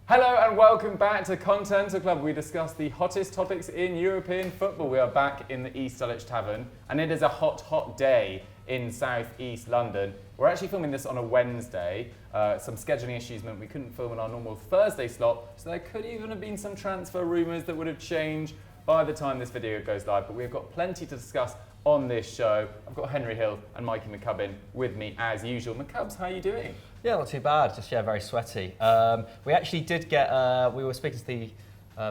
Hello and welcome back to Continental Club. We discuss the hottest topics in European football. We are back in the East Dulwich Tavern and it is a hot day in South East London. We're actually filming this on a Wednesday. Some scheduling issues meant we couldn't film in our normal Thursday slot, so there could even have been some transfer rumours that would have changed by the time this video goes live. But we've got plenty to discuss on this show. I've got Henry Hill and Mikey McCubbin with me as usual. McCubbs, how are you doing? Yeah, not too bad. Just very sweaty. We actually did get. We were speaking to the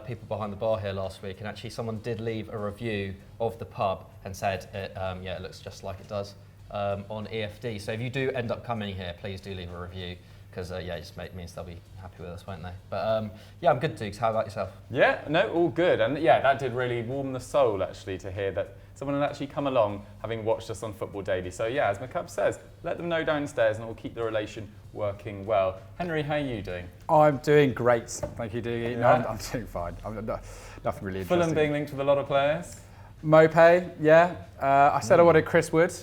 people behind the bar here last week, and actually someone did leave a review of the pub and said, it looks just like it does on EFD. So if you do end up coming here, please do leave a review because it just means they'll be happy with us, won't they? But I'm good, Dukes. How about yourself? Yeah, no, all good. And yeah, that did really warm the soul actually to hear that someone had actually come along having watched us on Football Daily. So yeah, as McCubb says, let them know downstairs and it will keep the relation working well. Henry, how are you doing? I'm doing great. Thank you, Dougie. Yeah. No, I'm doing fine. Nothing really interesting. Fulham being linked with a lot of players? Mopé, yeah. I said I wanted Chris Wood.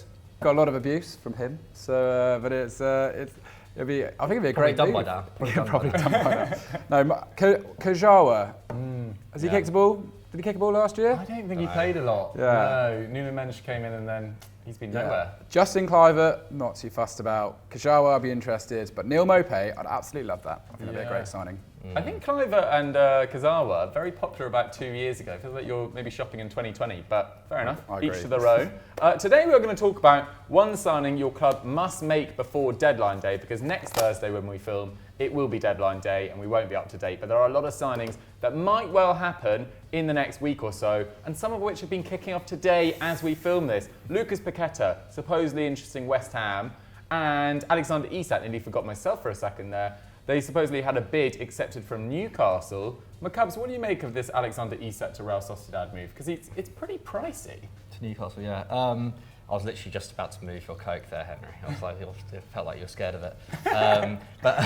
Got a lot of abuse from him. So, but I think it'll be a Probably great done move. by now. Probably done by now. No, Kajawa. Has he kicked a ball? Did he kick a ball last year? I don't think he played a lot. Yeah. No, Nuno Mendes came in and then he's been nowhere. Justin Kluivert, not too fussed about. Kajawa, I'd be interested. But Neil Mopé, I'd absolutely love that. I think that'd be a great signing. I think Kluivert and Kazawa very popular about 2 years ago. I feel like you're maybe shopping in 2020, but fair enough. I agree. Each to their own. Today we are going to talk about one signing your club must make before deadline day, because next Thursday when we film, it will be deadline day and we won't be up to date. But there are a lot of signings that might well happen in the next week or so, and some of which have been kicking off today as we film this. Lucas Paqueta, supposedly interesting West Ham, and Alexander Isak, nearly forgot myself for a second there. They supposedly had a bid accepted from Newcastle. McCubbs, what do you make of this Alexander Isak to Real Sociedad move? Because it's pretty pricey. To Newcastle, yeah. I was literally just about to move your Coke there, Henry. I was like, it felt like you were scared of it. But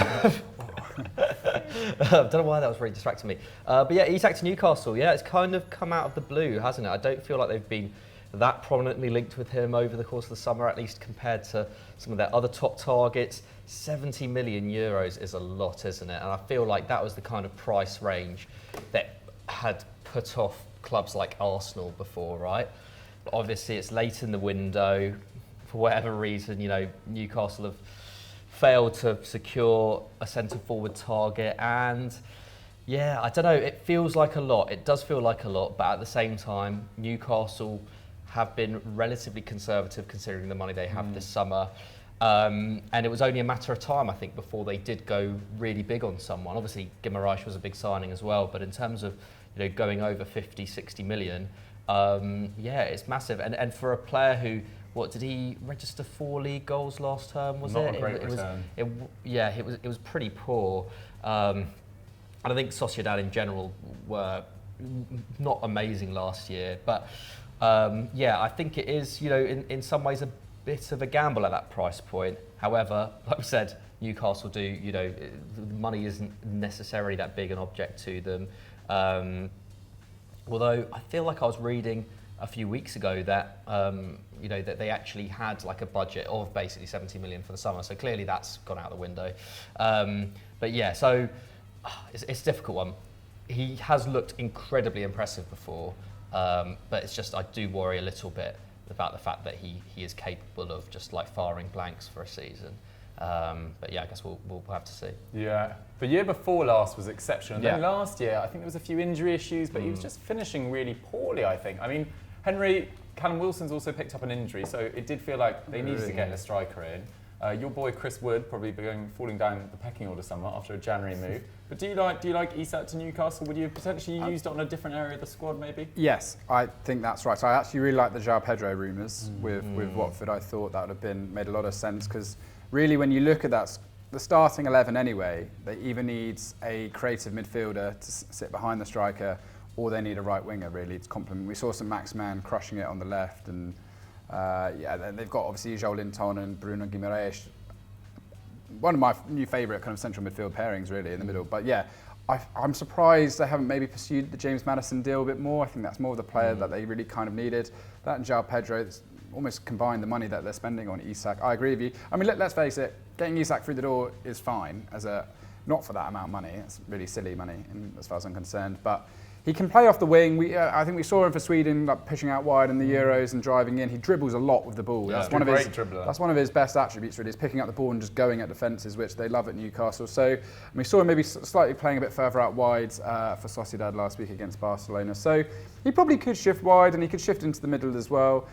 I don't know why that was really distracting me. But yeah, Isak to Newcastle, yeah, it's kind of come out of the blue, hasn't it? I don't feel like they've been that prominently linked with him over the course of the summer, at least compared to some of their other top targets. 70 million euros is a lot, isn't it? And I feel like that was the kind of price range that had put off clubs like Arsenal before, right? But obviously, it's late in the window. For whatever reason, Newcastle have failed to secure a centre-forward target. And yeah, I don't know, it feels like a lot. It does feel like a lot, but at the same time, Newcastle have been relatively conservative considering the money they have this summer. And it was only a matter of time, I think, before they did go really big on someone. Obviously, Guimaraes was a big signing as well, but in terms of going over 50, 60 million, it's massive. And for a player who, did he register 4 league goals last term? Was Not it? a great return. It was pretty poor. And I think Sociedad in general were not amazing last year, but I think it is, in some ways a bit of a gamble at that price point. However, like we said, Newcastle do, the money isn't necessarily that big an object to them. Although I feel like I was reading a few weeks ago that, that they actually had like a budget of basically 70 million for the summer. So clearly that's gone out the window. But yeah, so it's a difficult one. He has looked incredibly impressive before, but it's just, I do worry a little bit about the fact that he is capable of just like firing blanks for a season. But yeah, I guess we'll have to see. Yeah, the year before last was exceptional. Then last year, I think there was a few injury issues, but he was just finishing really poorly, I think. I mean, Callum Wilson's also picked up an injury, so it did feel like they needed to get a striker in. Your boy Chris Wood probably falling down the pecking order somewhat after a January move. But do you like Isak to Newcastle? Would you have potentially used it on a different area of the squad, maybe? Yes, I think that's right. So I actually really like the João Pedro rumours with Watford. I thought that would have made a lot of sense because really, when you look at that, the starting 11 anyway, they either need a creative midfielder to sit behind the striker, or they need a right winger really to complement. We saw some Max Mann crushing it on the left, and then they've got obviously João Linton and Bruno Guimaraes. One of my new favourite kind of central midfield pairings really in the middle. But yeah, I'm surprised they haven't maybe pursued the James Maddison deal a bit more. I think that's more of the player that they really kind of needed. That and João Pedro, it's almost combined the money that they're spending on Isak. I agree with you. I mean, let's face it, getting Isak through the door is fine as a not for that amount of money. It's really silly money as far as I'm concerned. But he can play off the wing. I think we saw him for Sweden, like pushing out wide in the Euros and driving in. He dribbles a lot with the ball. Yeah, That's one of his best attributes, really, is picking up the ball and just going at defences, which they love at Newcastle. So and we saw him maybe slightly playing a bit further out wide for Sociedad last week against Barcelona. So he probably could shift wide and he could shift into the middle as well.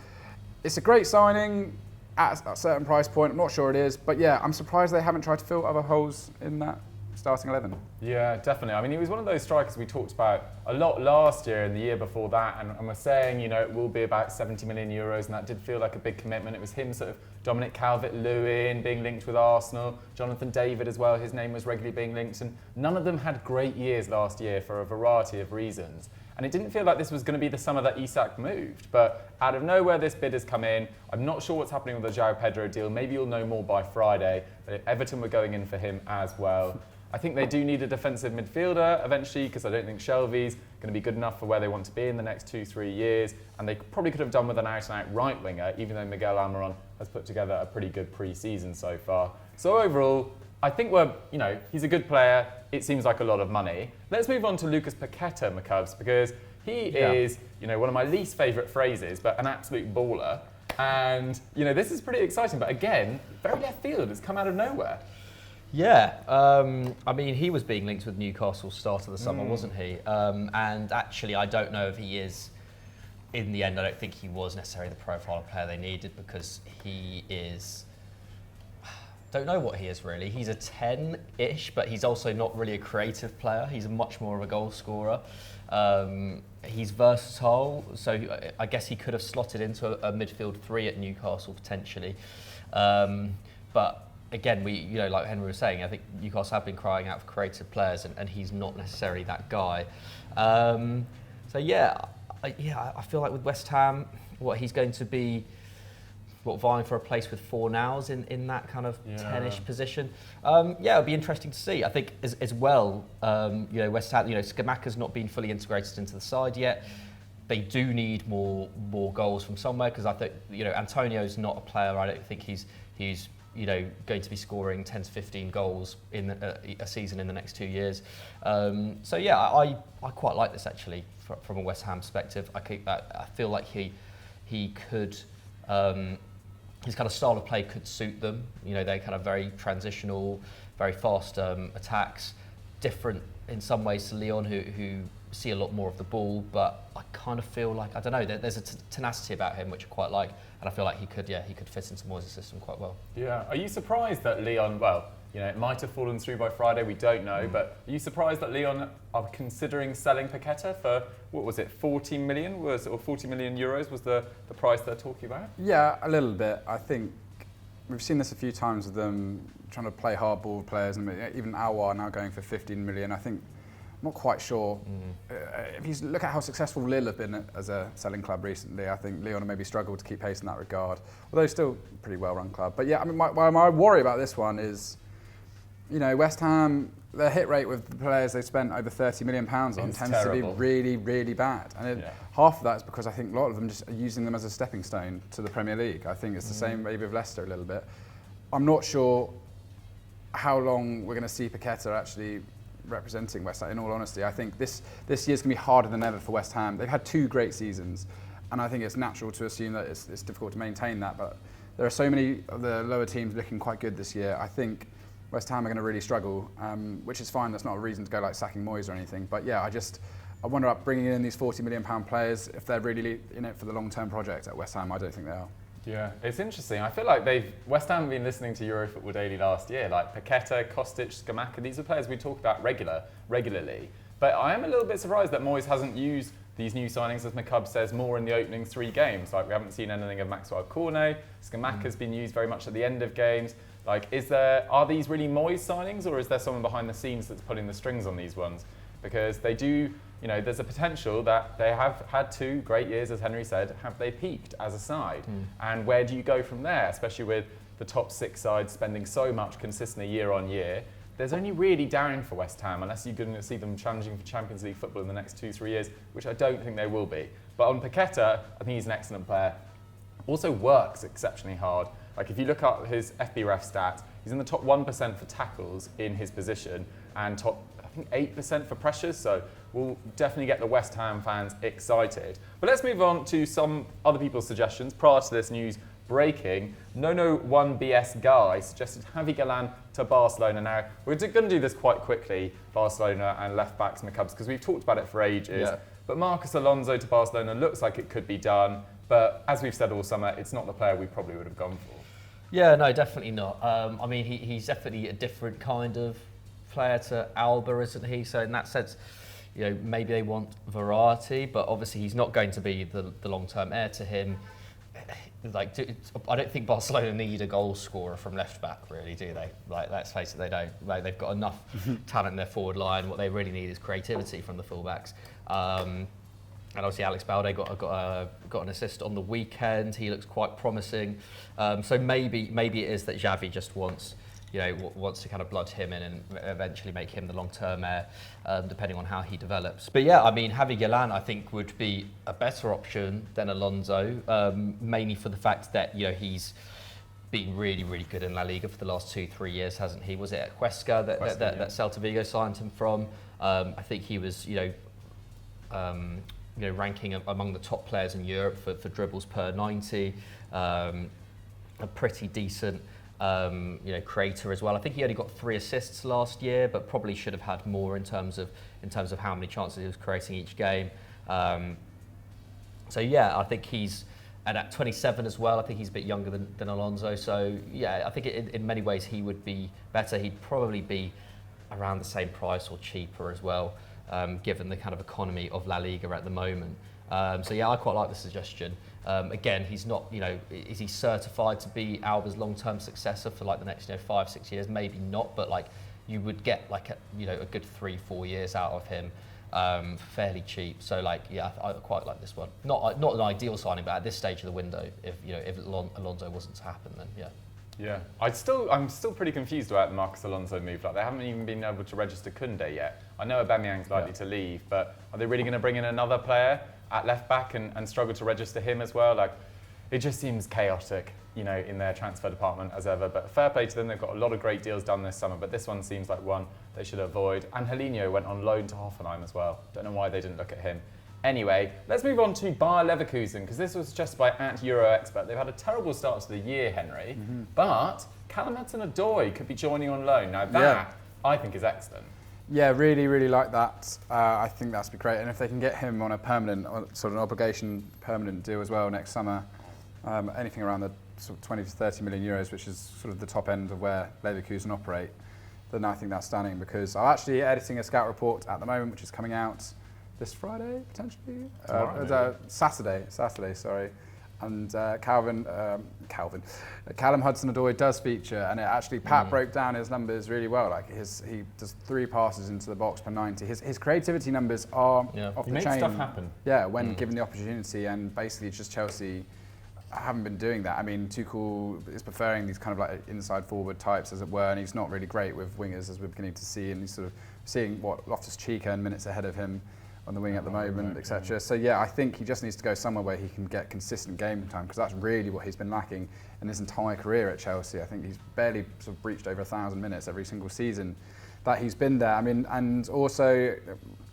It's a great signing at a certain price point. I'm not sure it is, but yeah, I'm surprised they haven't tried to fill other holes in that starting 11. Yeah, definitely. I mean, he was one of those strikers we talked about a lot last year and the year before that, and we're saying, you know, it will be about 70 million euros, and that did feel like a big commitment. It was him, sort of Dominic Calvert-Lewin being linked with Arsenal, Jonathan David as well, his name was regularly being linked, and none of them had great years last year for a variety of reasons. And it didn't feel like this was going to be the summer that Isak moved, but out of nowhere this bid has come in. I'm not sure what's happening with the João Pedro deal. Maybe you'll know more by Friday, but Everton were going in for him as well. I think they do need a defensive midfielder eventually, because I don't think Shelvey's going to be good enough for where they want to be in the next 2-3 years. And they probably could have done with an out-and-out right winger, even though Miguel Almiron has put together a pretty good pre-season so far. So overall, I think he's a good player. It seems like a lot of money. Let's move on to Lucas Paqueta, McCubs, because he is, one of my least favourite phrases, but an absolute baller. And, this is pretty exciting. But again, very left field. It's come out of nowhere. Yeah, I mean, he was being linked with Newcastle start of the summer, wasn't he? And actually, I don't know if he is, in the end, I don't think he was necessarily the profile of player they needed, because he is, don't know what he is really. He's a 10-ish, but he's also not really a creative player. He's much more of a goal scorer. He's versatile, so I guess he could have slotted into a midfield 3 at Newcastle potentially. But again, like Henry was saying, I think Newcastle have been crying out for creative players, and he's not necessarily that guy. I feel like with West Ham, he's going to be vying for a place with 4 nows in that kind of 10-ish position. It'll be interesting to see. I think as well, West Ham, Scamacca's not been fully integrated into the side yet. They do need more goals from somewhere, because I think Antonio's not a player. I don't think he's going to be scoring 10 to 15 goals in a season in the next 2 years. I quite like this actually from a West Ham perspective. I feel like he could. His kind of style of play could suit them. They're kind of very transitional, very fast attacks, different in some ways to Lyon, who see a lot more of the ball. But I kind of feel like, I don't know, there's a tenacity about him which I quite like, and I feel like he could fit into Moyes' system quite well. Yeah. Are you surprised that Lyon? Well, it might have fallen through by Friday. We don't know. But are you surprised that Lyon are considering selling Paqueta for, what was it, 40 million or 40 million euros was the price they're talking about? Yeah, a little bit. I think we've seen this a few times with them trying to play hardball players, and even Aouar now going for 15 million. I think, I'm not quite sure. If you look at how successful Lille have been as a selling club recently, I think Lyon have maybe struggled to keep pace in that regard, although still a pretty well-run club. But yeah, I mean, my worry about this one is, West Ham, their hit rate with the players they spent over £30 million on tends to be really, really bad. And half of that is because I think a lot of them just are using them as a stepping stone to the Premier League. I think it's the same maybe with Leicester a little bit. I'm not sure how long we're going to see Paqueta actually representing West Ham, in all honesty. I think this year's going to be harder than ever for West Ham. They've had 2 great seasons, and I think it's natural to assume that it's difficult to maintain that. But there are so many of the lower teams looking quite good this year. I think West Ham are going to really struggle, which is fine. That's not a reason to go like sacking Moyes or anything. But yeah, I wonder about bringing in these £40 million plays, if they're really in it for the long-term project at West Ham. I don't think they are. Yeah, it's interesting. I feel like West Ham have been listening to Eurofootball Daily last year, like Paqueta, Kostic, Scamacca. These are players we talk about regularly. But I am a little bit surprised that Moyes hasn't used these new signings, as McCubb says, more in the opening 3 games. Like, we haven't seen anything of Maxwell Cornet. Scamacca's been used very much at the end of games. Like, are these really Moyes signings, or is there someone behind the scenes that's pulling the strings on these ones? Because they do, there's a potential that they have had 2 great years, as Henry said. Have they peaked as a side? And where do you go from there, especially with the top 6 sides spending so much consistently year on year? There's only really down for West Ham, unless you're going to see them challenging for Champions League football in the next 2-3 years, which I don't think they will be. But on Paqueta, I think he's an excellent player. Also works exceptionally hard. Like, if you look at his FBref stats, he's in the top 1% for tackles in his position, and top, I think, 8% for pressures. So we'll definitely get the West Ham fans excited. But let's move on to some other people's suggestions prior to this news breaking. No1BS Guy suggested Javi Galan to Barcelona. Now, we're going to do this quite quickly, Barcelona and left-backs McCubs, because we've talked about it for ages. Yeah. But Marcos Alonso to Barcelona looks like it could be done. But as we've said all summer, it's not the player we probably would have gone for. Yeah, no, definitely not. I mean, he's definitely a different kind of player to Alba, isn't he? So in that sense, you know, maybe they want variety, but obviously he's not going to be the long-term heir to him. Like, I don't think Barcelona need a goal scorer from left back, really, do they? Like, let's face it, they don't. Like, they've got enough talent in their forward line. What they really need is creativity from the fullbacks. And obviously, Alex Balde got an assist on the weekend. He looks quite promising. So maybe it is that Xavi just wants to kind of blood him in and eventually make him the long-term heir, depending on how he develops. But yeah, I mean, Javi Galan, I think, would be a better option than Alonso, mainly for the fact that, you know, he's been really, really good in La Liga for the last 2-3 years, hasn't he? Was it at Huesca that Celta Vigo signed him from? I think he was, ranking among the top players in Europe for dribbles per 90, a pretty decent creator as well. I think he only got 3 assists last year, but probably should have had more in terms of how many chances he was creating each game. So yeah, I think and at 27 as well, I think he's a bit younger than Alonso. So yeah, I think in many ways he would be better. He'd probably be around the same price or cheaper as well, given the kind of economy of La Liga at the moment. So yeah, I quite like the suggestion. Again, he's not, is he certified to be Alba's long-term successor for like the next 5-6 years? Maybe not, but like you would get like a good 3-4 years out of him, fairly cheap. So like, yeah, I quite like this one. Not an ideal signing, but at this stage of the window, if Alonso wasn't to happen, then yeah. Yeah, I'm still pretty confused about the Marcos Alonso move. Like, they haven't even been able to register Koundé yet. I know Aubameyang's likely to leave, but are they really going to bring in another player at left back and struggle to register him as well? Like, it just seems chaotic, in their transfer department as ever. But fair play to them, they've got a lot of great deals done this summer, but this one seems like one they should avoid. And Angelino went on loan to Hoffenheim as well. Don't know why they didn't look at him. Anyway, let's move on to Bayer Leverkusen, because this was suggested by @EuroExpert. They've had a terrible start to the year, Henry, but Callum Hudson-Odoi could be joining on loan. Now that, I think, is excellent. Yeah, really, really like that. I think that's be great. And if they can get him on a permanent, sort of an obligation permanent deal as well next summer, anything around the sort of 20 to 30 million euros, which is sort of the top end of where Leverkusen operate, then I think that's stunning, because I'm actually editing a scout report at the moment, which is coming out this Friday, potentially? Saturday, sorry. And Callum Hudson-Odoi does feature, and it actually, Pat broke down his numbers really well. Like, he does 3 passes into the box per 90. His creativity numbers are off the chain. He makes stuff happen. Yeah, when given the opportunity, and basically just Chelsea haven't been doing that. I mean, Tuchel is preferring these kind of like inside forward types, as it were, and he's not really great with wingers, as we're beginning to see, and he's sort of seeing what Loftus-Cheek earn minutes ahead of him on the wing at the moment, etc. So yeah, I think he just needs to go somewhere where he can get consistent game time, because that's really what he's been lacking in his entire career at Chelsea. I think he's barely sort of breached over 1,000 minutes every single season that he's been there. I mean, and also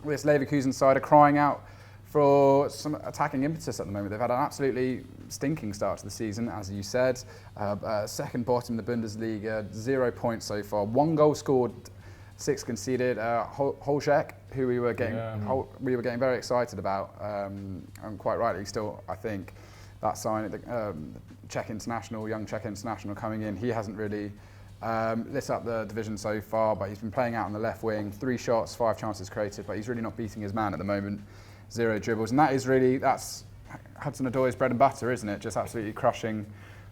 this Leverkusen side are crying out for some attacking impetus at the moment. They've had an absolutely stinking start to the season, as you said. Second bottom in the Bundesliga, 0 points so far, 1 goal scored, 6 conceded. Holzek, who we were getting very excited about, and quite rightly still, I think, that sign, the young Czech international coming in, he hasn't really lit up the division so far, but he's been playing out on the left wing, 3 shots, 5 chances created, but he's really not beating his man at the moment, 0 dribbles, and that's Hudson-Odoi's bread and butter, isn't it? Just absolutely crushing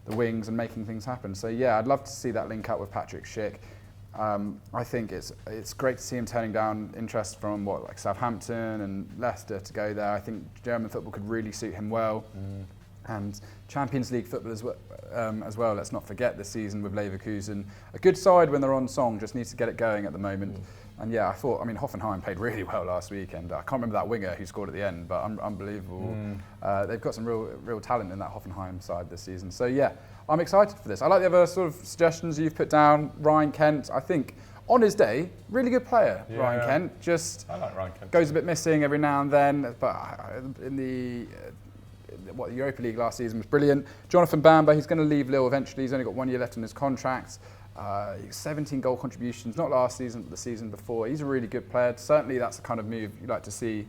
the wings and making things happen. So yeah, I'd love to see that link up with Patrick Schick. I think it's great to see him turning down interest from Southampton and Leicester to go there. I think German football could really suit him well, and Champions League football as well. Let's not forget this season with Leverkusen, a good side when they're on song, just needs to get it going at the moment. And yeah, Hoffenheim played really well last weekend. I can't remember that winger who scored at the end, but unbelievable. They've got some real talent in that Hoffenheim side this season. So yeah, I'm excited for this. I like the other sort of suggestions you've put down. Ryan Kent, I think on his day, really good player, Yeah. Ryan Kent. Just I like Ryan Kent. goes a bit missing every now and then, but in the Europa League last season was brilliant. Jonathan Bamba, he's going to leave Lille eventually. He's only got 1 year left on his contract. 17 goal contributions, not last season, but the season before. He's a really good player. Certainly that's the kind of move you'd like to see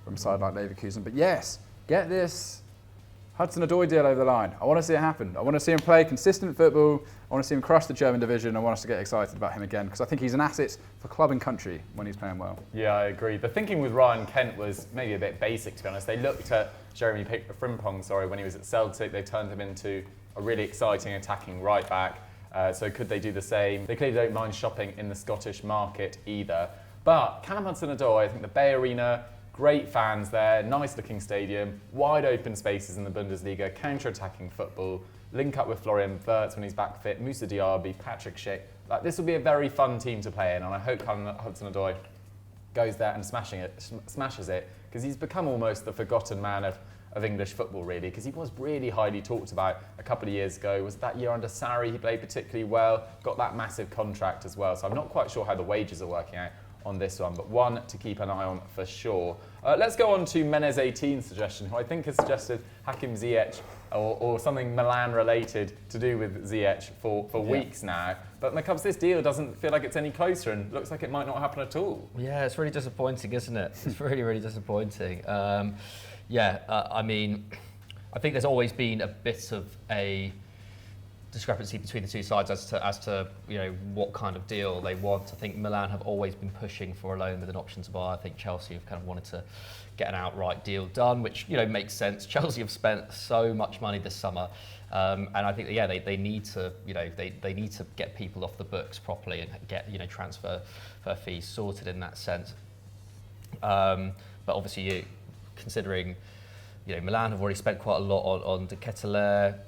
from a side like Leverkusen. But yes, get this Hudson-Odoi deal over the line. I want to see it happen. I want to see him play consistent football. I want to see him crush the German division. I want us to get excited about him again because I think he's an asset for club and country when he's playing well. Yeah, I agree. The thinking with Ryan Kent was maybe a bit basic, to be honest. They looked at Jeremy Frimpong, when he was at Celtic. They turned him into a really exciting attacking right back. So could they do the same? They clearly don't mind shopping in the Scottish market either. But Callum Hudson-Odoi, I think the Bay Arena, great fans there, nice looking stadium, wide open spaces in the Bundesliga, counter-attacking football, link up with Florian Wirtz when he's back fit, Moussa Diaby, Patrick Schick. This will be a very fun team to play in, and I hope Callum Hudson-Odoi goes there and smashes it, because he's become almost the forgotten man of English football, really, because he was really highly talked about a couple of years ago. Was that year under Sarri he played particularly well, got that massive contract as well, so I'm not quite sure how the wages are working out on this one, but one to keep an eye on for sure. Let's go on to Menez 18's suggestion, who I think has suggested Hakim Ziyech or something Milan related to do with Ziyech for weeks now. But when it comes to this deal, doesn't feel like it's any closer and looks like it might not happen at all. Yeah, it's really disappointing, isn't it? It's really, really disappointing. I mean, I think there's always been a bit of a discrepancy between the two sides as to what kind of deal they want. I think Milan have always been pushing for a loan with an option to buy. I think Chelsea have kind of wanted to get an outright deal done, which makes sense. Chelsea have spent so much money this summer, and I think they need to they need to get people off the books properly and get transfer fees sorted in that sense. But obviously, considering Milan have already spent quite a lot on De Ketelaere,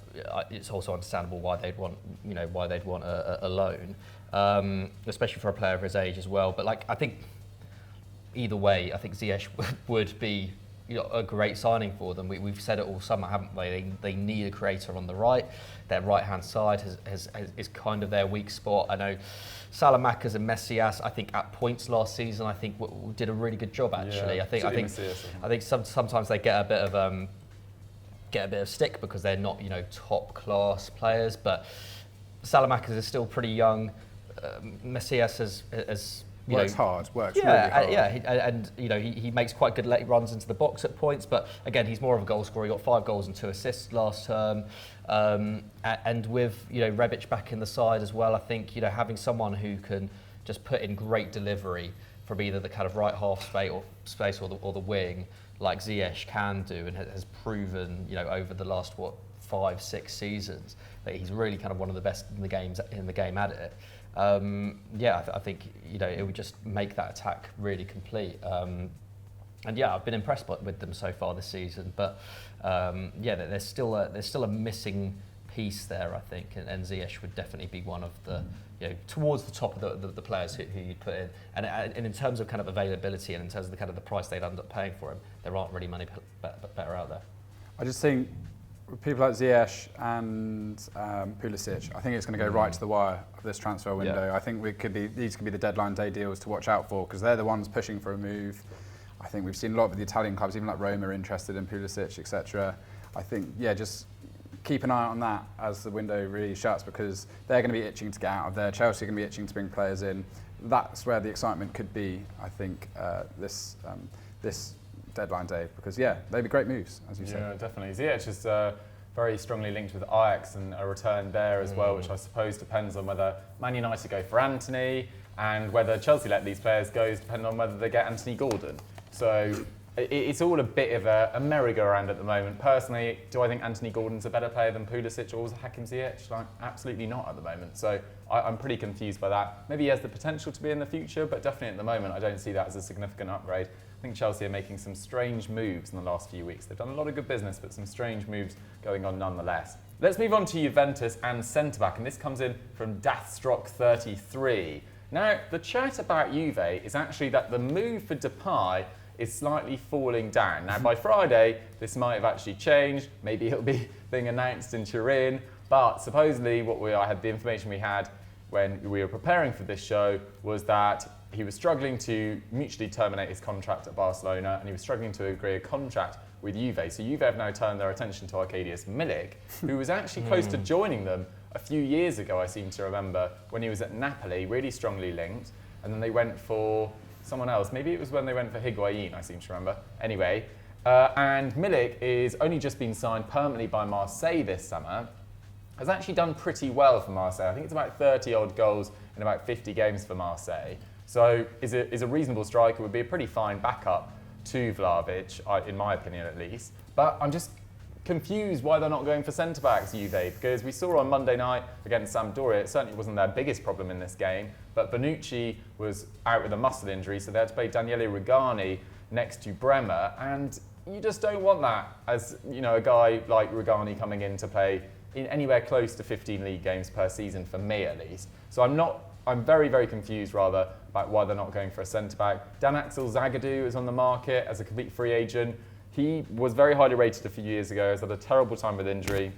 it's also understandable why they'd want a loan, especially for a player of his age as well. But I think either way, I think Ziyech would be a great signing for them. We've said it all summer, haven't we? They need a creator on the right. Their right-hand side is kind of their weak spot. I know Salamanca's and Messias, I think at points last season, I think did a really good job actually. Yeah, I think sometimes they get a bit of stick because they're not top class players, but Salamanca's is still pretty young. Messias has works hard, really hard. And he makes quite good late runs into the box at points, but again, he's more of a goal scorer. He got 5 goals and 2 assists last term, and with Rebic back in the side as well, I think having someone who can just put in great delivery from either the kind of right half space or the wing, like Ziyech can do, and has proven over the last 5-6 seasons that he's really kind of one of the best in the game at it. I think it would just make that attack really complete. I've been impressed with them so far this season. But there's still a missing piece there, I think, and Ziyech would definitely be one of the towards the top of the players who you'd put in. And in terms of kind of availability and in terms of the kind of the price they'd end up paying for him, there aren't really many better out there. I just think with people like Ziyech and Pulisic, I think it's going to go right to the wire of this transfer window. Yeah. I think these could be the deadline day deals to watch out for because they're the ones pushing for a move. I think we've seen a lot of the Italian clubs, even like Roma, are interested in Pulisic, etc. I think, just keep an eye on that as the window really shuts because they're going to be itching to get out of there. Chelsea are going to be itching to bring players in. That's where the excitement could be, I think, this deadline day because they'd be great moves, as you said. Yeah, definitely. Ziyech is very strongly linked with Ajax and a return there as well, which I suppose depends on whether Man United go for Anthony and whether Chelsea let these players go depending on whether they get Anthony Gordon. So it's all a bit of a merry-go-round at the moment. Personally, do I think Anthony Gordon's a better player than Pulisic or Hakim Ziyech? Absolutely not at the moment. So I'm pretty confused by that. Maybe he has the potential to be in the future, but definitely at the moment I don't see that as a significant upgrade. I think Chelsea are making some strange moves in the last few weeks. They've done a lot of good business, but some strange moves going on nonetheless. Let's move on to Juventus and centre-back, and this comes in from Dathstrock33. Now, the chat about Juve is actually that the move for Depay is slightly falling down. Now, by Friday, this might have actually changed. Maybe it'll be being announced in Turin, but supposedly I had the information we had when we were preparing for this show was that he was struggling to mutually terminate his contract at Barcelona and he was struggling to agree a contract with Juve. So Juve have now turned their attention to Arkadiusz Milik, who was actually close to joining them a few years ago, I seem to remember, when he was at Napoli, really strongly linked. And then they went for someone else. Maybe it was when they went for Higuain, I seem to remember. Anyway, and Milik is only just been signed permanently by Marseille this summer. Has actually done pretty well for Marseille. I think it's about 30 odd goals in about 50 games for Marseille. So is a reasonable striker, would be a pretty fine backup to Vlahovic, in my opinion at least. But I'm just confused why they're not going for centre-backs, Juve, because we saw on Monday night against Sampdoria, it certainly wasn't their biggest problem in this game, but Bonucci was out with a muscle injury, so they had to play Daniele Rugani next to Bremer, and you just don't want that as, you know, a guy like Rugani coming in to play in anywhere close to 15 league games per season, for me at least. So I'm very, very confused rather about why they're not going for a centre-back. Dan Axel Zagadou is on the market as a complete free agent. He was very highly rated a few years ago, has had a terrible time with injury.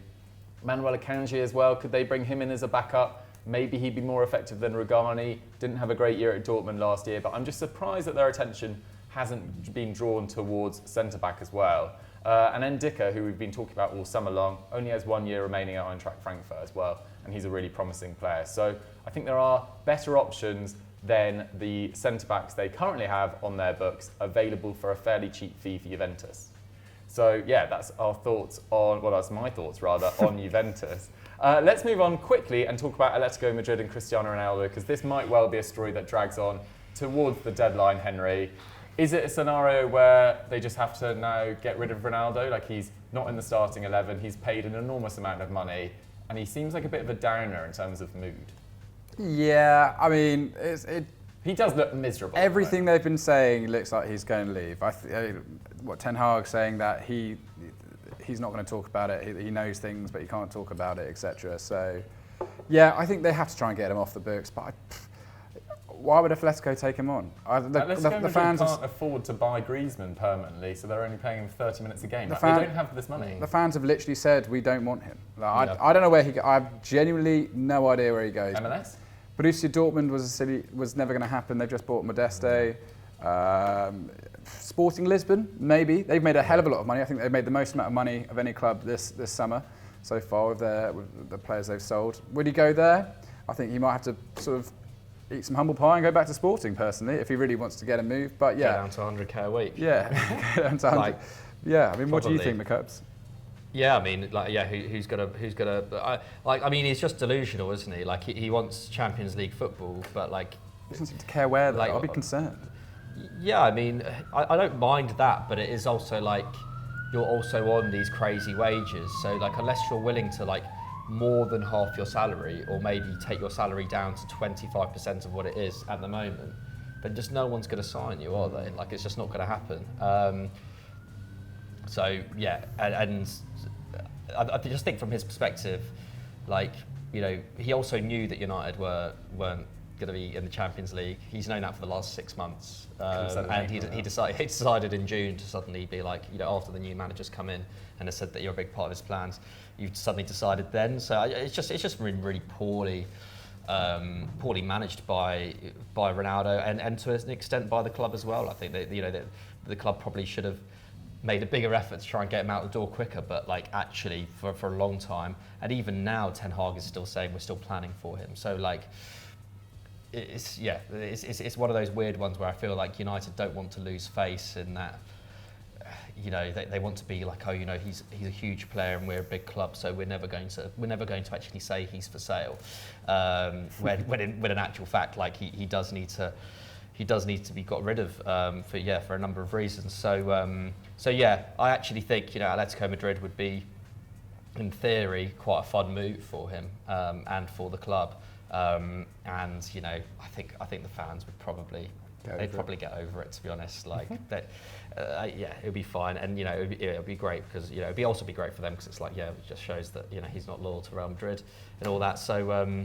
Manuel Akanji as well, could they bring him in as a backup? Maybe he'd be more effective than Rugani. Didn't have a great year at Dortmund last year, but I'm just surprised that their attention hasn't been drawn towards centre-back as well. And Ndicka, who we've been talking about all summer long, only has 1 year remaining at Eintracht Frankfurt as well, and he's a really promising player. So I think there are better options than the centre-backs they currently have on their books available for a fairly cheap fee for Juventus. So yeah, that's our thoughts on, well, that's my thoughts rather, on Juventus. Let's move on quickly and talk about Atletico Madrid and Cristiano Ronaldo, because this might well be a story that drags on towards the deadline, Henry. Is it a scenario where they just have to now get rid of Ronaldo? Like, he's not in the starting 11, he's paid an enormous amount of money, and he seems like a bit of a downer in terms of mood. Yeah, I mean, he does look miserable. Everything they've been saying looks like he's going to leave. Ten Hag saying that he's not going to talk about it. He knows things, but he can't talk about it, etc. So, yeah, I think they have to try and get him off the books. But why would Atletico take him on? The fans can't afford to buy Griezmann permanently, so they're only paying him 30 minutes a game. They don't have this money. The fans have literally said, we don't want him. Like, I don't know where he goes. I have genuinely no idea where he goes. MLS? Borussia Dortmund was never going to happen. They've just bought Modeste. Sporting Lisbon, maybe. They've made a hell of a lot of money. I think they've made the most amount of money of any club this summer so far with the players they've sold. Would he go there? I think he might have to sort of eat some humble pie and go back to Sporting, personally, if he really wants to get a move. But yeah, go down to 100k a week. Yeah, go down to 100. Yeah, I mean, what do you think, the Cubs? Yeah, I mean, like, yeah, who's gonna? I mean, he's just delusional, isn't he? Like, he wants Champions League football, but like, he doesn't seem to care where. Like, I'll be concerned. Yeah, I mean, I don't mind that, but it is also like you're also on these crazy wages. So like, unless you're willing to like more than half your salary, or maybe take your salary down to 25% of what it is at the moment, then just no one's going to sign you, are they? Like, it's just not going to happen. So yeah, and I just think from his perspective, like, you know, he also knew that United weren't going to be in the Champions League. He's known that for the last 6 months, and he decided in June to suddenly be like, you know, after the new managers come in and has said that you're a big part of his plans, you've suddenly decided then. So it's just been really poorly managed by Ronaldo and to an extent by the club as well. I think that, you know, the club probably should have made a bigger effort to try and get him out the door quicker, but like, actually for a long time, and even now Ten Hag is still saying we're still planning for him. So like, it's one of those weird ones where I feel like United don't want to lose face in that, you know, they want to be like, oh, you know, he's a huge player and we're a big club, so we're never going to actually say he's for sale, when in actual fact, like, he does need to be got rid of for a number of reasons. So yeah, I actually think, you know, Atletico Madrid would be, in theory, quite a fun move for him and for the club. And you know, I think the fans would probably get over it, to be honest. Like, yeah, it'll be fine, and you know, it'll be great because, you know, it'll also be great for them because it's like, yeah, it just shows that, you know, he's not loyal to Real Madrid and all that. So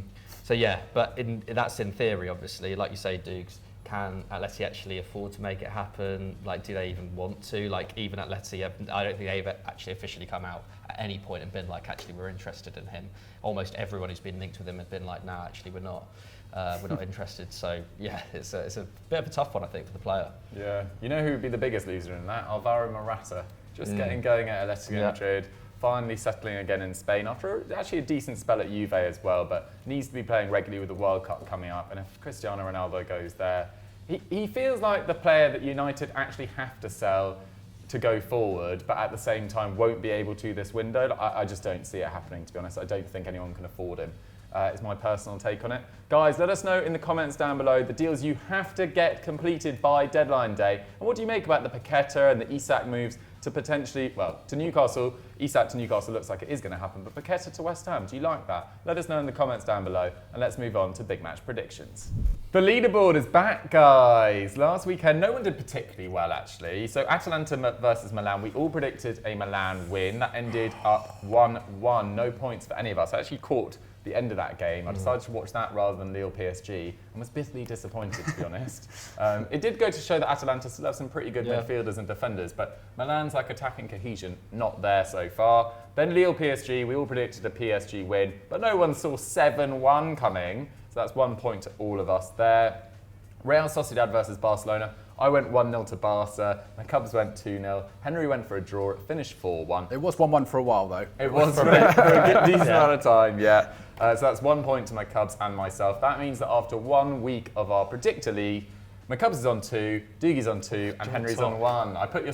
yeah, but that's in theory, obviously, like you say, Dukes. can Atleti actually afford to make it happen? Like, do they even want to? Like, even Atleti, I don't think they've actually officially come out at any point and been like, actually, we're interested in him. Almost everyone who's been linked with him has been like, no, actually, we're not interested. So, yeah, it's a bit of a tough one, I think, for the player. Yeah. You know who would be the biggest loser in that? Alvaro Morata. Just getting going at Atletico Madrid. Finally settling again in Spain after actually a decent spell at Juve as well, but needs to be playing regularly with the World Cup coming up. And if Cristiano Ronaldo goes there, he feels like the player that United actually have to sell to go forward, but at the same time won't be able to this window. I just don't see it happening, to be honest. I don't think anyone can afford him. Is my personal take on it. Guys, let us know in the comments down below the deals you have to get completed by deadline day. And what do you make about the Paqueta and the Isak moves to potentially, well, to Newcastle? Isak to Newcastle looks like it is going to happen, but Paqueta to West Ham, do you like that? Let us know in the comments down below, and let's move on to big match predictions. The leaderboard is back, guys. Last weekend, no one did particularly well, actually. So Atalanta versus Milan, we all predicted a Milan win. That ended up 1-1, no points for any of us. I actually caught the end of that game. I decided to watch that rather than Lille PSG and was bitterly disappointed, to be honest. It did go to show that Atalanta still have some pretty good midfielders and defenders, but Milan's like attacking cohesion, not there so far. Then Lille PSG, we all predicted a PSG win, but no one saw 7-1 coming, so that's 1 point to all of us there. Real Sociedad versus Barcelona. I went 1-0 to Barca, my Cubs went 2-0, Henry went for a draw, it finished 4-1. It was 1-1 for a while, though. It was for a decent amount of time, yeah. So that's 1 point to my Cubs and myself. That means that after 1 week of our Predictor League, my Cubs is on 2, Doogie's on 2, and Henry's on 1. I put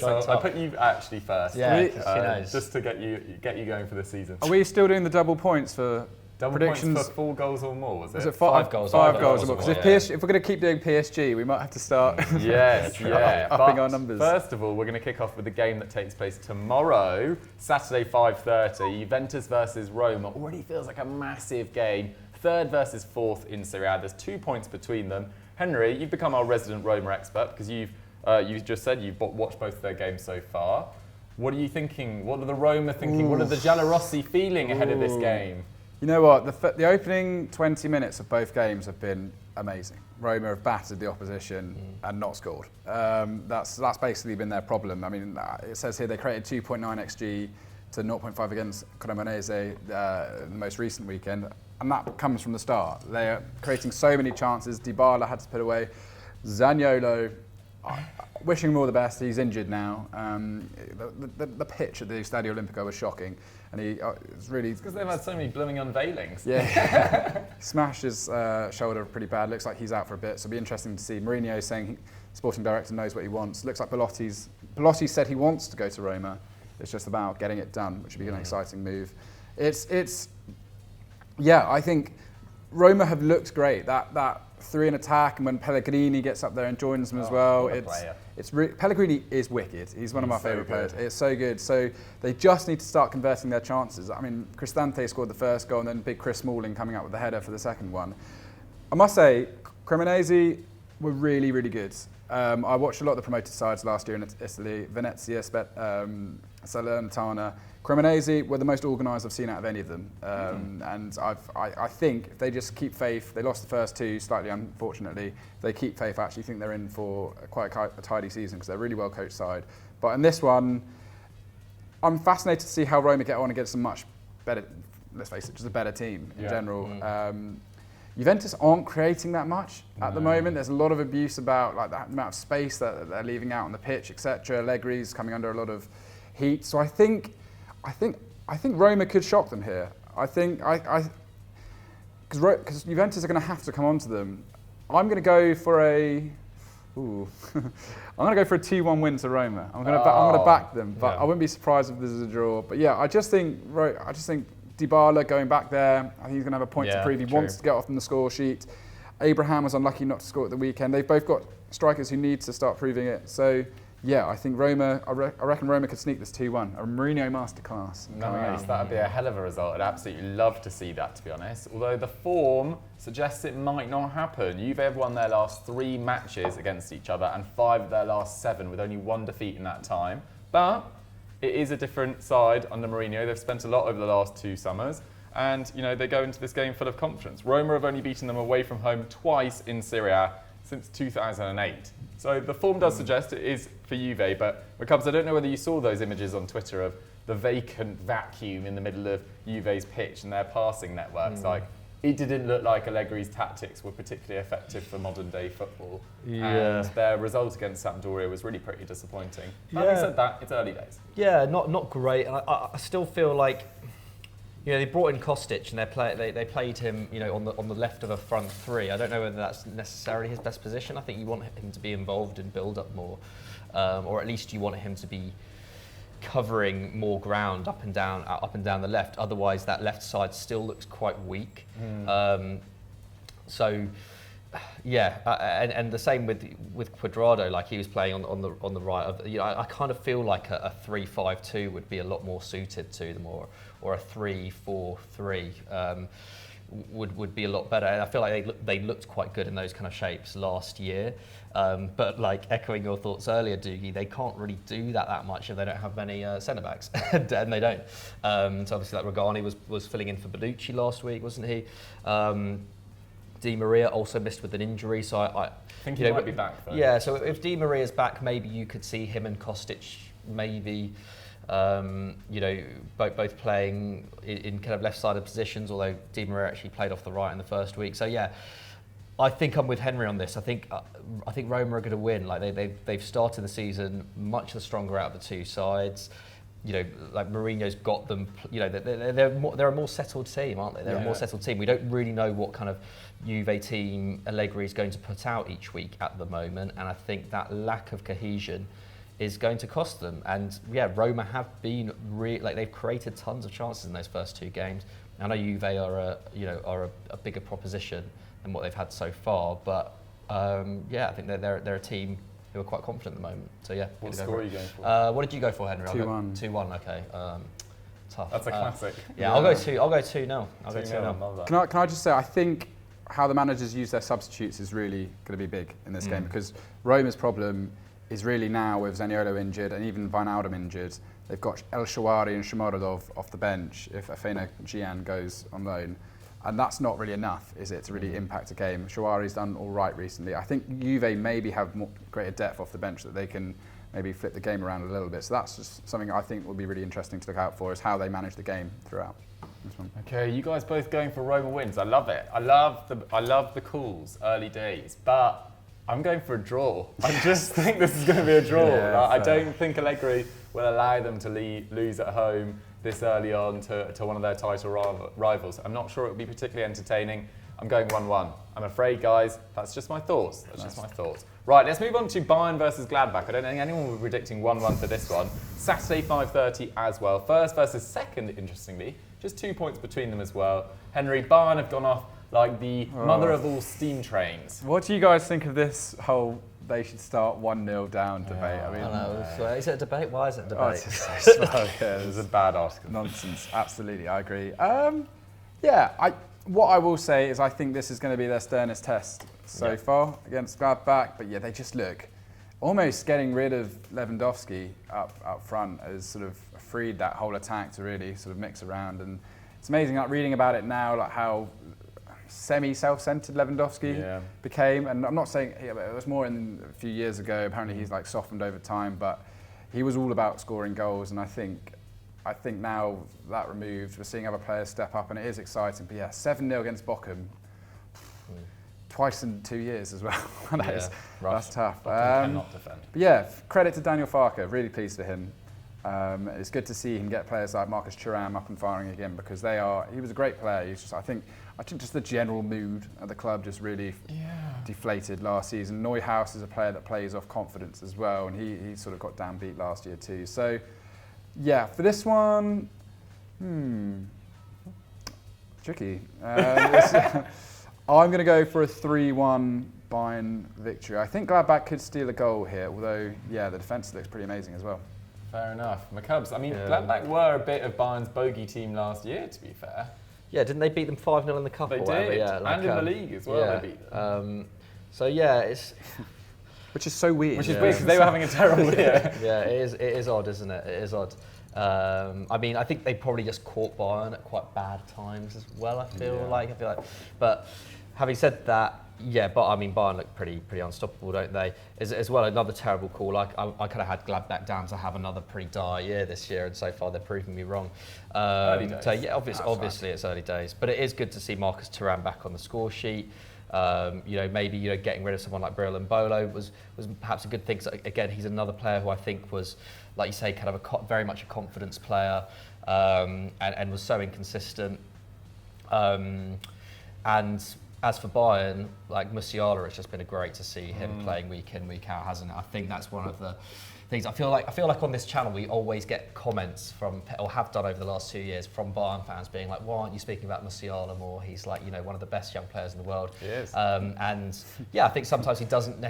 you actually first. Yeah, just to get you going for this season. Are we still doing the double points for predictions? Points for 4 goals or more, was it? Was it 5 goals? 5 goals or more. Because if we're going to keep doing PSG, we might have to start upping our numbers. First of all, we're going to kick off with the game that takes place tomorrow, Saturday 5:30, Juventus versus Roma. Already feels like a massive game. 3rd versus 4th in Serie A. There's 2 points between them. Henry, you've become our resident Roma expert because you've just said you've watched both of their games so far. What are you thinking? What are the Roma thinking? What are the Giallorossi feeling ahead of this game? You know what? The opening 20 minutes of both games have been amazing. Roma have battered the opposition and not scored. That's basically been their problem. I mean, it says here they created 2.9 XG to 0.5 against Cremonese the most recent weekend, and that comes from the start. They are creating so many chances. Dybala had to put away. Zaniolo, wishing him all the best. He's injured now. The pitch at the Stadio Olimpico was shocking, and it's really because they've had so many blooming unveilings. Yeah, smashed his shoulder pretty bad. Looks like he's out for a bit. So it'll be interesting to see. Mourinho saying sporting director knows what he wants. Looks like Belotti said he wants to go to Roma. It's just about getting it done, which would be an exciting move. I think Roma have looked great. That 3 in attack, and when Pellegrini gets up there and joins them as well, Pellegrini is wicked. He's one of my favourite players. It's so good. So they just need to start converting their chances. I mean, Cristante scored the first goal, and then big Chris Smalling coming up with the header for the second one. I must say, Cremonese were really, really good. I watched a lot of the promoted sides last year in Italy. Venezia, Salernitana. Cremonese were the most organised I've seen out of any of them. And I think if they just keep faith, they lost the first 2 slightly unfortunately. If they keep faith, I actually think they're in for quite a tidy season because they're a really well coached side. But in this one, I'm fascinated to see how Roma get on against a much better, let's face it, just a better team in general. Juventus aren't creating that much at the moment. There's a lot of abuse about like the amount of space that they're leaving out on the pitch, etc. Allegri's coming under a lot of heat. So I think Roma could shock them here. Because Juventus are going to have to come onto them. I'm going to go for a 2-1 win to Roma. I'm going to back them, but I wouldn't be surprised if this is a draw. But yeah, I just think Dybala going back there, I think he's going to have a point to prove. He wants to get off on the score sheet. Abraham was unlucky not to score at the weekend. They've both got strikers who need to start proving it. So yeah, I think Roma. I reckon Roma could sneak this 2-1. A Mourinho masterclass. Nice, that'd be a hell of a result. I'd absolutely love to see that, to be honest. Although the form suggests it might not happen. Juve have won their last 3 matches against each other and 5 of their last 7, with only 1 defeat in that time. But it is a different side under Mourinho. They've spent a lot over the last 2 summers. And, they go into this game full of confidence. Roma have only beaten them away from home twice in Serie A since 2008. So the form does suggest it is for Juve, but Cubs, I don't know whether you saw those images on Twitter of the vacant vacuum in the middle of Juve's pitch and their passing networks. Like, it didn't look like Allegri's tactics were particularly effective for modern day football. And their result against Sampdoria was really pretty disappointing. Having said that, it's early days. Yeah, not great. And I still feel like, you know, they brought in Kostic and they played him, you know, on the left of a front three. I don't know whether that's necessarily his best position. I think you want him to be involved in build-up more, or at least you want him to be covering more ground up and down the left. Otherwise, that left side still looks quite weak. So, yeah, and the same with Cuadrado. Like, he was playing on the right. You know, I kind of feel like a 3-5-2 would be a lot more suited to them, or a 3-4-3 would be a lot better. And I feel like they looked quite good in those kind of shapes last year. But like echoing your thoughts earlier, Doogie, they can't really do that much if they don't have many centre backs, and they don't. So obviously, like Rogani was filling in for Bellucci last week, wasn't he? Di Maria also missed with an injury, so I think he might be back. Though. Yeah, so if Di Maria's back, maybe you could see him and Kostic maybe. You know, both playing in kind of left-sided positions, although Di Maria actually played off the right in the first week. So yeah, I think I'm with Henry on this. I think Roma are going to win. Like they've started the season much the stronger out of the two sides. You know, like Mourinho's got them. You know, they're a more settled team, aren't they? They're a more settled team. We don't really know what kind of Juve team Allegri is going to put out each week at the moment, and I think that lack of cohesion is going to cost them. And yeah, Roma have been they've created tons of chances in those first two games. I know Juve are a bigger proposition than what they've had so far, but yeah, I think they're a team who are quite confident at the moment. So yeah. What score are you going for? What did you go for, Henry? 2-1. 2-1. Okay. Tough. That's a classic. Yeah, I'll go 2-0. I'll go 2-0. Love that. Can I just say, I think how the managers use their substitutes is really going to be big in this game, because Roma's problem is really now with Zaniolo injured and even Wijnaldum injured. They've got El Shaarawy and Shomurodov off the bench if Afena Gyan goes on loan. And that's not really enough, is it, to really impact a game? Shaarawy's done all right recently. I think Juve maybe have greater depth off the bench that they can maybe flip the game around a little bit. So that's just something I think will be really interesting to look out for, is how they manage the game throughout this one. Okay, you guys both going for Roma wins. I love it. I love the calls, early days, but I'm going for a draw. I just think this is going to be a draw. Yeah, I don't think Allegri will allow them to lose at home this early on to one of their title rivals. I'm not sure it will be particularly entertaining. I'm going 1-1. I'm afraid, guys, that's just my thoughts. Right, let's move on to Bayern versus Gladbach. I don't think anyone will be predicting 1-1 for this one. Saturday, 5:30 as well. First versus second, interestingly. Just 2 points between them as well. Henry, Bayern have gone off like the mother of all steam trains. What do you guys think of this whole they should start 1-0 down debate? I mean, Is it a debate? Why is it a debate? it's just so slow. Yeah, It was a bad article. nonsense. Absolutely, I agree. What I will say is I think this is going to be their sternest test so far against Gladbach. But yeah, they just look almost getting rid of Lewandowski up front has sort of freed that whole attack to really sort of mix around. And it's amazing, like reading about it now, like how semi-self-centered Lewandowski became. And I'm not saying it was more in a few years ago. Apparently he's like softened over time, but he was all about scoring goals. And I think now that removed, we're seeing other players step up, and it is exciting. But yeah, 7-0 against Bochum, twice in 2 years as well. That's tough. Cannot defend. But yeah, credit to Daniel Farke. Really pleased for him. It's good to see him get players like Marcus Thuram up and firing again, because he was a great player. I think just the general mood at the club just really deflated last season. Neuhaus is a player that plays off confidence as well, and he sort of got downbeat last year too. So yeah, for this one, tricky. I'm going to go for a 3-1 Bayern victory. I think Gladbach could steal a goal here, although the defence looks pretty amazing as well. Fair enough. McCubs, I mean, Gladbach were a bit of Bayern's bogey team last year, to be fair. Yeah, didn't they beat them 5-0 in the cup? They or whatever? did, Yeah, and in the league as well, they beat them. So yeah, it's which is so weird. Which is weird because they were having a terrible year. Yeah, it is odd, isn't it? It is odd. I mean, I think they probably just caught Bayern at quite bad times as well. I feel like, but having said that, Yeah, but I mean, Bayern look pretty unstoppable, don't they? As well, another terrible call. I could have had Gladbach down to have another pretty dire year this year, and so far they're proving me wrong. Early days. So yeah, obviously it's early days, but it is good to see Marcus Thuram back on the score sheet. Maybe getting rid of someone like Bril and Bolo was perhaps a good thing. So again, he's another player who I think was, like you say, kind of very much a confidence player, and was so inconsistent. And as for Bayern, like Musiala, it's just been great to see him playing week in, week out, hasn't it? I think that's one of the things. I feel like on this channel we always get comments from, or have done over the last 2 years, from Bayern fans being like, "Why aren't you speaking about Musiala more? He's like, one of the best young players in the world." He is. And yeah, I think sometimes he doesn't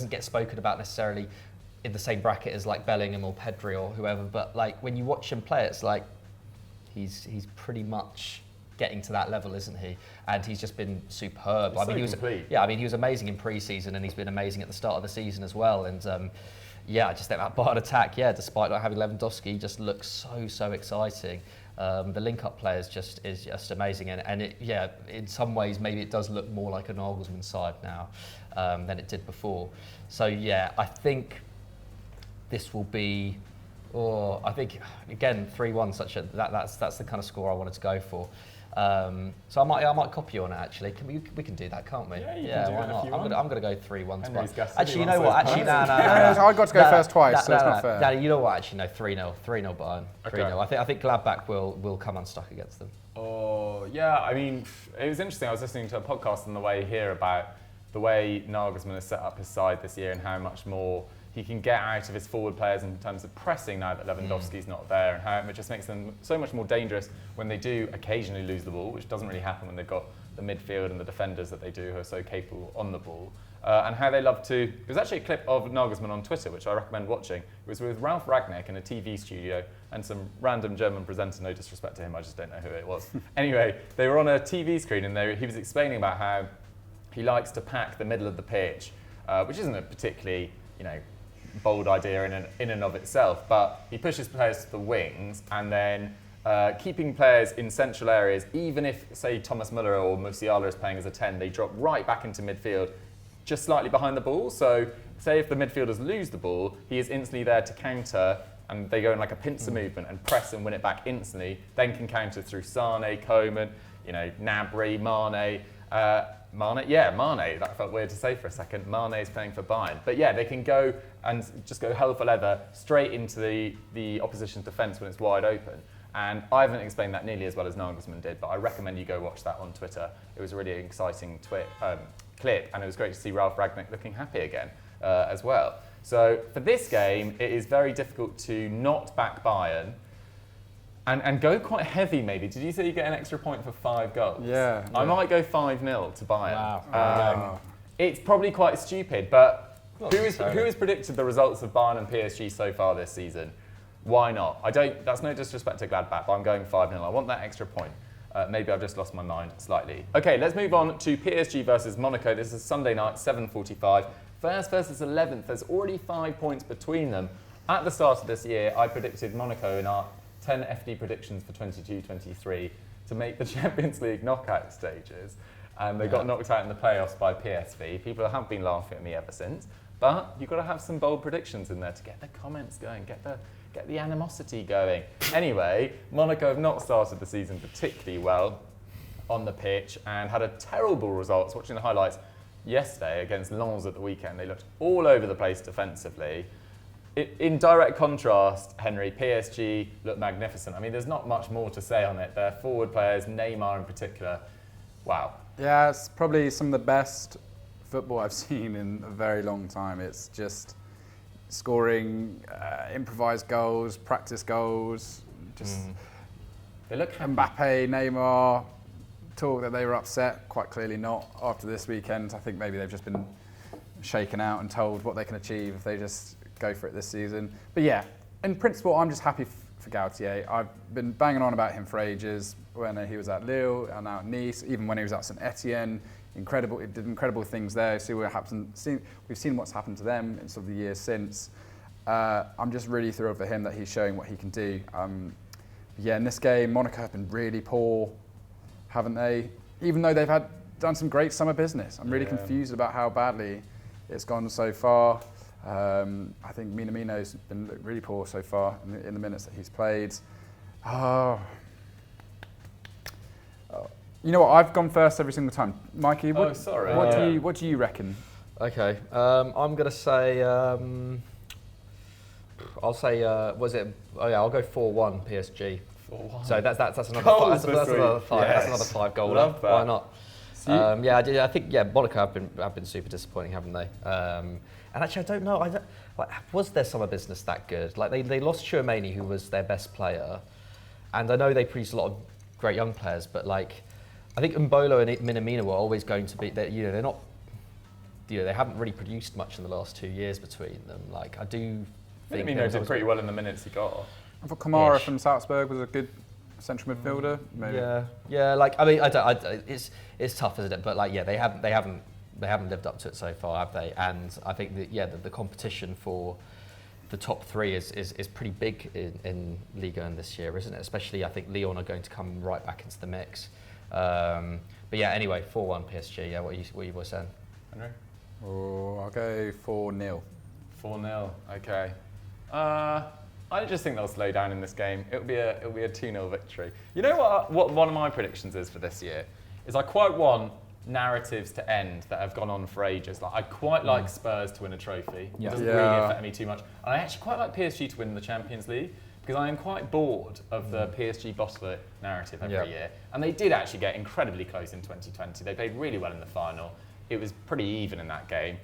get spoken about necessarily in the same bracket as like Bellingham or Pedri or whoever. But like when you watch him play, it's like he's pretty much getting to that level, isn't he? And he's just been superb. He was he was amazing in pre-season, and he's been amazing at the start of the season as well. And I just think that Bayern attack, despite not having Lewandowski, just looks so exciting. The link-up play is just amazing, and in some ways maybe it does look more like a Nagelsmann side now than it did before. So I think this will be. I think again 3-1. That's the kind of score I wanted to go for. So I might copy you on it actually. We can do that, can't we? Yeah, why not? I'm gonna go 3-1 to Bayern. Actually, you know what? Actually, no. I got to go first twice, so it's not fair. No, you know what? Actually, no. 3-0 Bayern. 3-0. Okay. I think Gladbach will come unstuck against them. Oh yeah, I mean, it was interesting. I was listening to a podcast on the way here about the way Nagelsmann has set up his side this year and how much more he can get out of his forward players in terms of pressing now that Lewandowski's not there, and how it just makes them so much more dangerous when they do occasionally lose the ball, which doesn't really happen when they've got the midfield and the defenders that they do who are so capable on the ball. And how they love to... There was actually a clip of Nagelsmann on Twitter, which I recommend watching. It was with Ralf Rangnick in a TV studio and some random German presenter, no disrespect to him, I just don't know who it was. Anyway, they were on a TV screen and he was explaining about how he likes to pack the middle of the pitch, which isn't a particularly, bold idea in and of itself, but he pushes players to the wings and then keeping players in central areas, even if, say, Thomas Muller or Musiala is playing as a 10, they drop right back into midfield, just slightly behind the ball. So, say if the midfielders lose the ball, he is instantly there to counter, and they go in like a pincer movement and press and win it back instantly, then can counter through Sane, Coman, Gnabry, Mane. Mane. That felt weird to say for a second. Mane is playing for Bayern. But they can go and just go hell for leather straight into the opposition's defence when it's wide open. And I haven't explained that nearly as well as Nagelsmann did, but I recommend you go watch that on Twitter. It was a really exciting clip, and it was great to see Ralf Rangnick looking happy again as well. So for this game, it is very difficult to not back Bayern. And go quite heavy, maybe. Did you say you get an extra point for 5 goals? Yeah. I might go 5-0 to Bayern. Wow. It's probably quite stupid, but who has predicted the results of Bayern and PSG so far this season? Why not? That's no disrespect to Gladbach, but I'm going 5-0. I want that extra point. Maybe I've just lost my mind slightly. Okay, let's move on to PSG versus Monaco. This is Sunday night, 7:45. First versus 11th. There's already 5 points between them. At the start of this year, I predicted Monaco in our 10 FD predictions for 22-23 to make the Champions League knockout stages, and they got knocked out in the playoffs by PSV. People have been laughing at me ever since, but you've got to have some bold predictions in there to get the comments going, get the animosity going. Anyway, Monaco have not started the season particularly well on the pitch and had a terrible result. Watching the highlights yesterday against Lens at the weekend, they looked all over the place defensively. In direct contrast, Henry, PSG look magnificent. I mean, there's not much more to say on it. Their forward players, Neymar in particular, wow. Yeah, it's probably some of the best football I've seen in a very long time. It's just scoring improvised goals, practice goals. They look happy. Mbappe, Neymar, talk that they were upset. Quite clearly not after this weekend. I think maybe they've just been shaken out and told what they can achieve if they just go for it this season. But in principle, I'm just happy for Gautier. I've been banging on about him for ages when he was at Lille and now at Nice, even when he was at St Etienne. He did incredible things there. We've seen what's happened to them in sort of the years since. I'm just really thrilled for him that he's showing what he can do. In this game, Monaco have been really poor, haven't they? Even though they've had done some great summer business. I'm really confused about how badly it's gone so far. I think Minamino's been really poor so far in the minutes that he's played. You know what? I've gone first every single time. Mikey, what do you reckon? Okay, I'm gonna say. I'll say. Was it? Oh yeah, I'll go 4-1 PSG. 4-1. So that's another five. That's another five. Yes. That's another 5 goal. Love that. Why not? I think Monaco have been super disappointing, haven't they? And actually, I don't know. Was their summer business that good? Like they lost Chouameni, who was their best player, and I know they produced a lot of great young players, but like I think Mbolo and Minamino were always going to be. They're not. They haven't really produced much in the last 2 years between them. Like I do think Minamino did pretty well in the minutes he got. I thought Kamara from Salzburg was a good central midfielder. Maybe. Yeah. Like I mean, it's tough, isn't it? But like, they haven't lived up to it so far, have they? And I think that the competition for the top 3 is pretty big in Liga and this year, isn't it? Especially, I think Lyon are going to come right back into the mix. But yeah, anyway, 4-1 PSG. Yeah, what you were saying, Henry? Oh, I'll go 4-0. 4-0. Okay. I just think they'll slow down in this game. It'll be a 2-0 victory. You know what one of my predictions is for this year is I quite want narratives to end that have gone on for ages. Like I quite like Spurs to win a trophy. It doesn't really affect me too much. And I actually quite like PSG to win the Champions League because I am quite bored of the PSG bottle it narrative every year. And they did actually get incredibly close in 2020. They played really well in the final. It was pretty even in that game.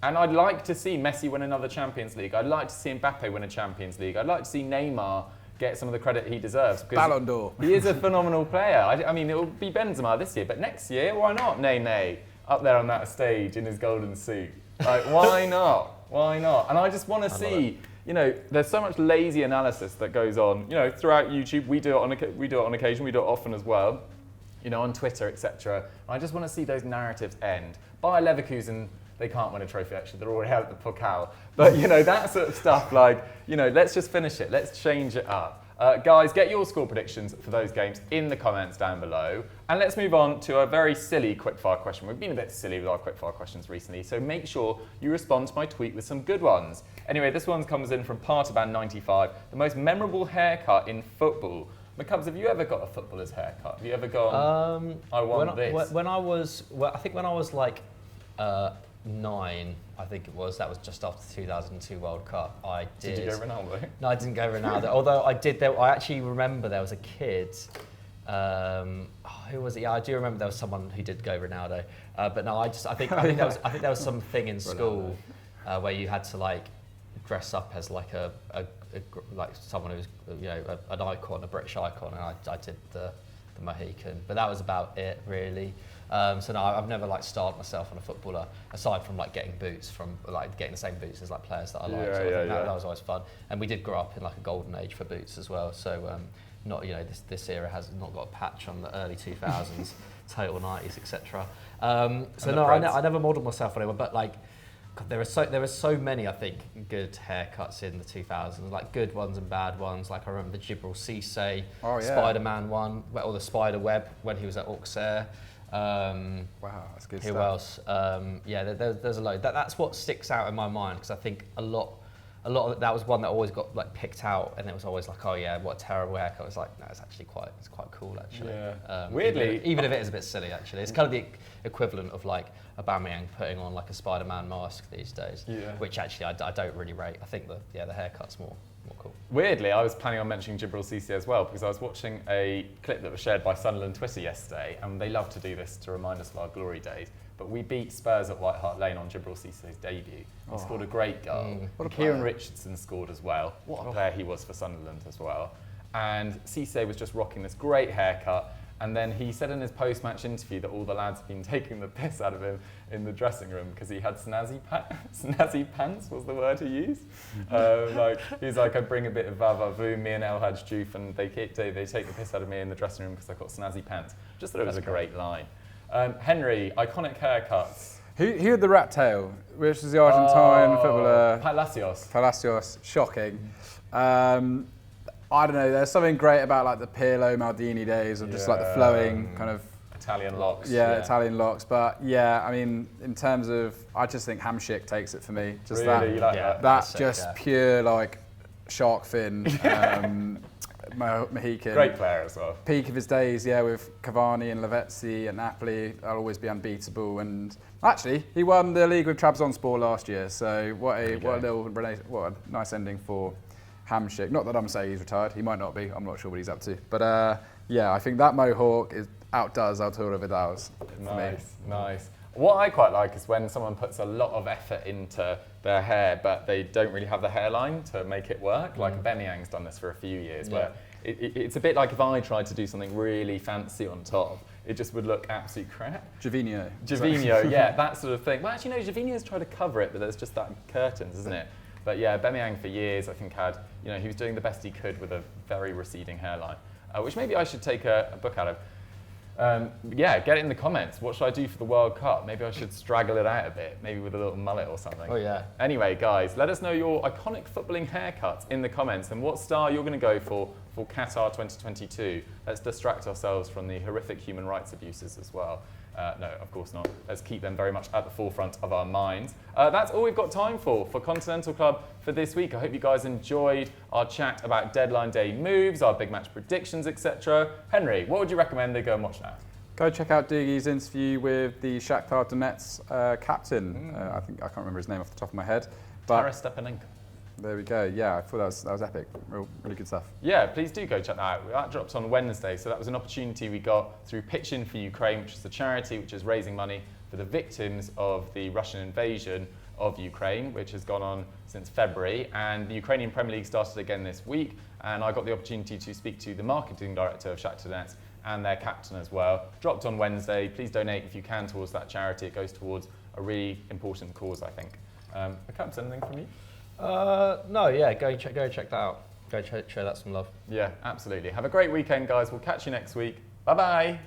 And I'd like to see Messi win another Champions League. I'd like to see Mbappe win a Champions League. I'd like to see Neymar get some of the credit he deserves. Ballon d'Or. He is a phenomenal player. I mean, it will be Benzema this year, but next year, why not Ney up there on that stage in his golden suit? Like, why not? Why not? And I just want to see, there's so much lazy analysis that goes on, throughout YouTube. We do it on occasion, we do it often as well, on Twitter, etc. I just want to see those narratives end. Bayer Leverkusen, they can't win a trophy, actually. They're already out at the Pokal. But, that sort of stuff, like, let's just finish it. Let's change it up. Guys, get your score predictions for those games in the comments down below. And let's move on to a very silly quickfire question. We've been a bit silly with our quickfire questions recently, so make sure you respond to my tweet with some good ones. Anyway, this one comes in from Partaban95. The most memorable haircut in football. McCubs, have you ever got a footballer's haircut? Have you ever gone, I want this? I think when I was like 9, I think it was. That was just after the 2002 World Cup. I did. Did you go Ronaldo? No, I didn't go Ronaldo. Although I did. I actually remember there was a kid. Who was it? Yeah, I do remember there was someone who did go Ronaldo. But no, I think there was something in school where you had to like dress up as like like someone who's an icon, a British icon, and I did the Mohican. But that was about it, really. So no, I've never like starred myself on a footballer aside from like getting boots from like getting the same boots as like players that I like. That was always fun. And we did grow up in like a golden age for boots as well. So not this era has not got a patch on the early 2000s, total 90s, etc. So no, I never modelled myself on anyone, but like there were so many, I think, good haircuts in the 2000s, like good ones and bad ones. Like I remember the Djibril Cissé Spider-Man one, or the Spider Web when he was at Auxerre. Wow, that's good stuff. Who else? There's a load. That's what sticks out in my mind because I think a lot of that was one that always got like picked out, and it was always like, oh yeah, what a terrible haircut. It's like, no, it's actually quite cool actually. Yeah. Weirdly, even if it is a bit silly actually, it's kind of the equivalent of like Aubameyang putting on like a Spider-Man mask these days, which actually I don't really rate. I think the haircut's more cool. Weirdly, I was planning on mentioning Djibril Cissé as well because I was watching a clip that was shared by Sunderland Twitter yesterday, and they love to do this to remind us of our glory days. But we beat Spurs at White Hart Lane on Djibril Cissé's debut. He scored a great goal. Kieran Richardson scored as well. What a player he was for Sunderland as well. And Cissé was just rocking this great haircut. And then he said in his post-match interview that all the lads had been taking the piss out of him in the dressing room because he had snazzy pants was the word he used. He's like, I bring a bit of va-va-vu, me and El Hadj Diouf, and they take the piss out of me in the dressing room because I've got snazzy pants. Just thought it was a great line. Henry, iconic haircuts. Who had the rat tail? Which is the Argentine footballer? Palacios. Shocking. I don't know. There's something great about like the Pirlo Maldini days of just like the flowing kind of Italian locks. Yeah, Italian locks. But yeah, I mean, in terms of, I just think Hamsik takes it for me. Just Really? You like that That's just sick, pure like shark fin. Mohican. Great player as well. Peak of his days, yeah, with Cavani and Lavezzi at Napoli, I'll always be unbeatable. And actually, he won the league with Trabzonspor last year. So what a nice ending for Hamsik. Not that I'm saying he's retired. He might not be. I'm not sure what he's up to. But yeah, I think that Mohawk outdoes Arturo Vidal's for me. Nice. What I quite like is when someone puts a lot of effort into their hair, but they don't really have the hairline to make it work. Like Aubameyang's done this for a few years, where it's a bit like if I tried to do something really fancy on top, it just would look absolute crap. Javinho, yeah, that sort of thing. Well, actually, no, Javinho's tried to cover it, but there's just that curtains, isn't it? But yeah, Aubameyang for years, I think he was doing the best he could with a very receding hairline, which maybe I should take a book out of. Yeah, get it in the comments. What should I do for the World Cup? Maybe I should straggle it out a bit, maybe with a little mullet or something. Oh yeah. Anyway, guys, let us know your iconic footballing haircuts in the comments and what star you're going to go for Qatar 2022. Let's distract ourselves from the horrific human rights abuses as well. No, of course not. Let's keep them very much at the forefront of our minds. That's all we've got time for Continental Club for this week. I hope you guys enjoyed our chat about deadline day moves, our big match predictions, etc. Henry, what would you recommend they go and watch now? Go check out Dougie's interview with the Shakhtar Donetsk captain. I can't remember his name off the top of my head. Taras Stepanenko. There we go. Yeah, I thought that was epic. Really good stuff. Yeah, please do go check that out. That drops on Wednesday, so that was an opportunity we got through Pitch In for Ukraine, which is a charity which is raising money for the victims of the Russian invasion of Ukraine, which has gone on since February. And the Ukrainian Premier League started again this week, and I got the opportunity to speak to the marketing director of Shakhtar Donetsk and their captain as well. Dropped on Wednesday. Please donate if you can towards that charity. It goes towards a really important cause, I think. Caps, anything from you? No, yeah, go check that out. Go show that some love. Yeah, absolutely. Have a great weekend, guys. We'll catch you next week. Bye-bye.